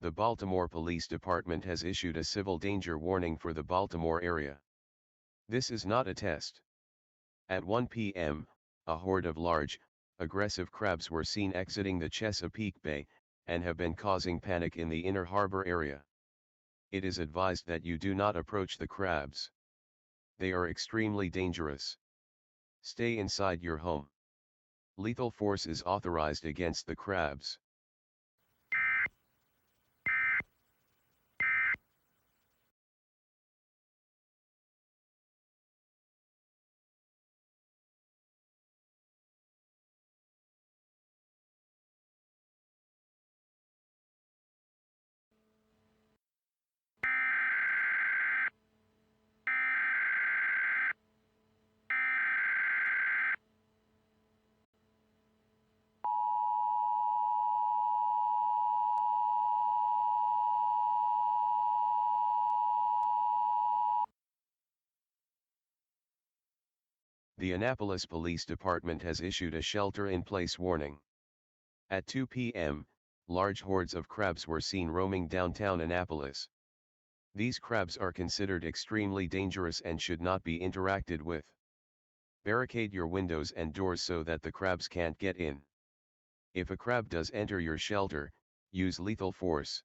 The Baltimore Police Department has issued a civil danger warning for the Baltimore area. This is not a test. At 1 p.m., a horde of large, aggressive crabs were seen exiting the Chesapeake Bay, and have been causing panic in the Inner Harbor area. It is advised that you do not approach the crabs. They are extremely dangerous. Stay inside your home. Lethal force is authorized against the crabs. The Annapolis Police Department has issued a shelter-in-place warning. At 2 p.m., large hordes of crabs were seen roaming downtown Annapolis. These crabs are considered extremely dangerous and should not be interacted with. Barricade your windows and doors so that the crabs can't get in. If a crab does enter your shelter, use lethal force.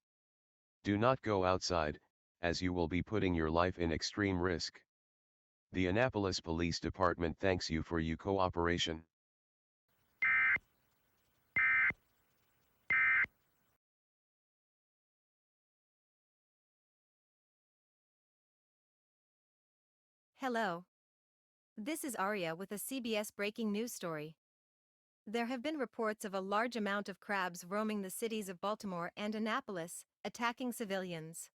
Do not go outside, as you will be putting your life in extreme risk. The Annapolis Police Department thanks you for your cooperation. Hello. This is Aria with a CBS breaking news story. There have been reports of a large amount of crabs roaming the cities of Baltimore and Annapolis, attacking civilians.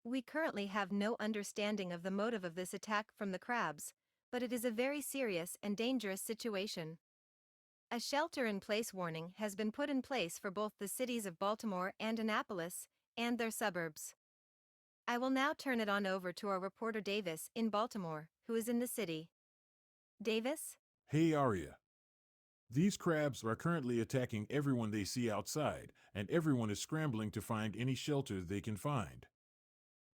We currently have no understanding of the motive of this attack from the crabs, but it is a very serious and dangerous situation. A shelter-in-place warning has been put in place for both the cities of Baltimore and Annapolis, and their suburbs. I will now turn it on over to our reporter Davis in Baltimore, who is in the city. Davis? Hey Arya. These crabs are currently attacking everyone they see outside, and everyone is scrambling to find any shelter they can find.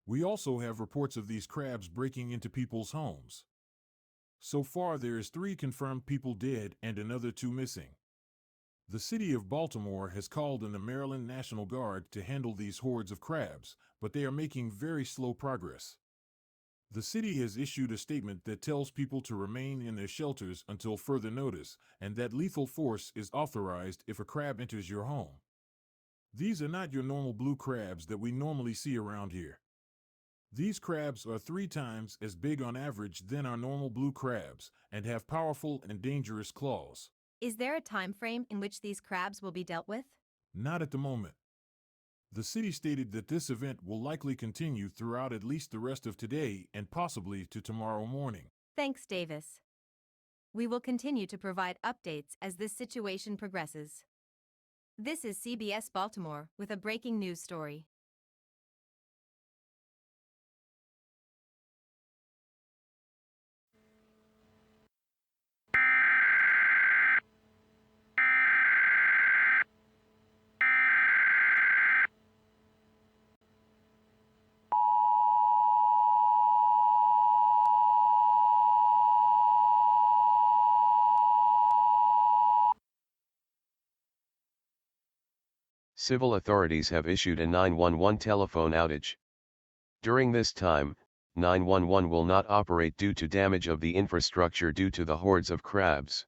We also have reports of these crabs breaking into people's homes. So far there is 3 confirmed people dead and another 2 missing. The city of Baltimore has called in the Maryland National Guard to handle these hordes of crabs, but they are making very slow progress. The city has issued a statement that tells people to remain in their shelters until further notice, and that lethal force is authorized if a crab enters your home. These are not your normal blue crabs that we normally see around here. These crabs are 3 times as big on average than our normal blue crabs, and have powerful and dangerous claws. Is there a time frame in which these crabs will be dealt with? Not at the moment. The city stated that this event will likely continue throughout at least the rest of today and possibly to tomorrow morning. Thanks, Davis. We will continue to provide updates as this situation progresses. This is CBS Baltimore with a breaking news story. Civil authorities have issued a 911 telephone outage. During this time, 911 will not operate due to damage of the infrastructure due to the hordes of crabs.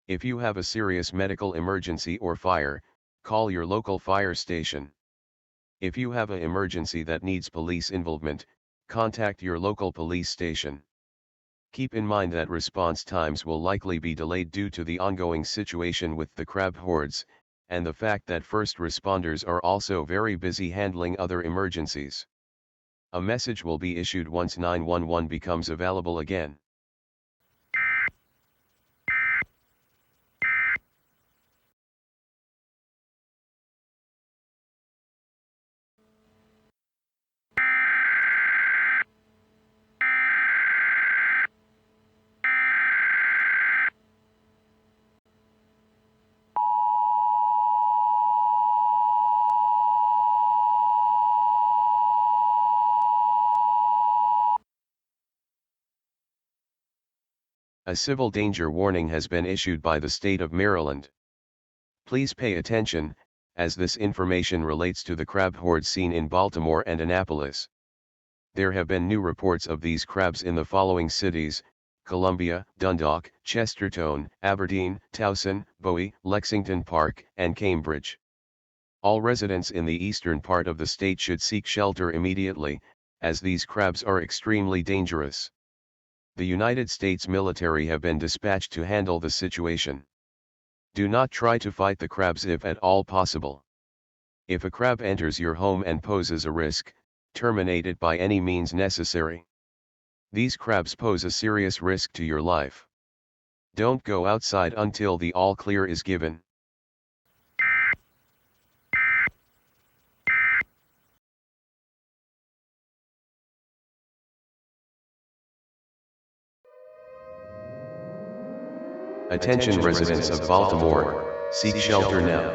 If you have a serious medical emergency or fire, call your local fire station. If you have an emergency that needs police involvement, contact your local police station. Keep in mind that response times will likely be delayed due to the ongoing situation with the crab hordes, and the fact that first responders are also very busy handling other emergencies. A message will be issued once 911 becomes available again. A civil danger warning has been issued by the state of Maryland. Please pay attention, as this information relates to the crab horde seen in Baltimore and Annapolis. There have been new reports of these crabs in the following cities: Columbia, Dundalk, Chestertown, Aberdeen, Towson, Bowie, Lexington Park, and Cambridge. All residents in the eastern part of the state should seek shelter immediately, as these crabs are extremely dangerous. The United States military have been dispatched to handle the situation. Do not try to fight the crabs if at all possible. If a crab enters your home and poses a risk, terminate it by any means necessary. These crabs pose a serious risk to your life. Don't go outside until the all clear is given. Attention residents of Baltimore, seek shelter now.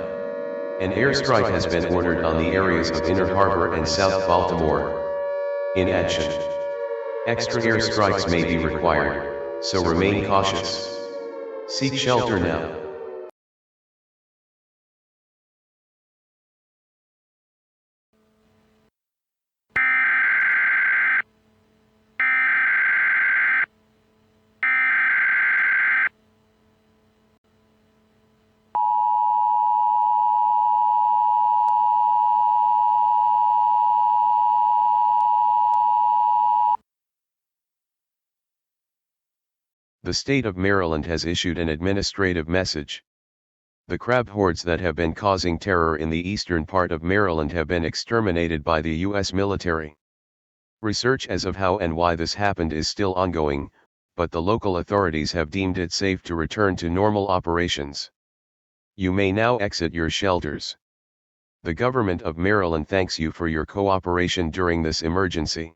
An airstrike has been ordered on the areas of Inner Harbor and South Baltimore. In addition, extra airstrikes may be required, so remain cautious. Seek shelter now. The state of Maryland has issued an administrative message. The crab hordes that have been causing terror in the eastern part of Maryland have been exterminated by the U.S. military. Research as of how and why this happened is still ongoing, but the local authorities have deemed it safe to return to normal operations. You may now exit your shelters. The government of Maryland thanks you for your cooperation during this emergency.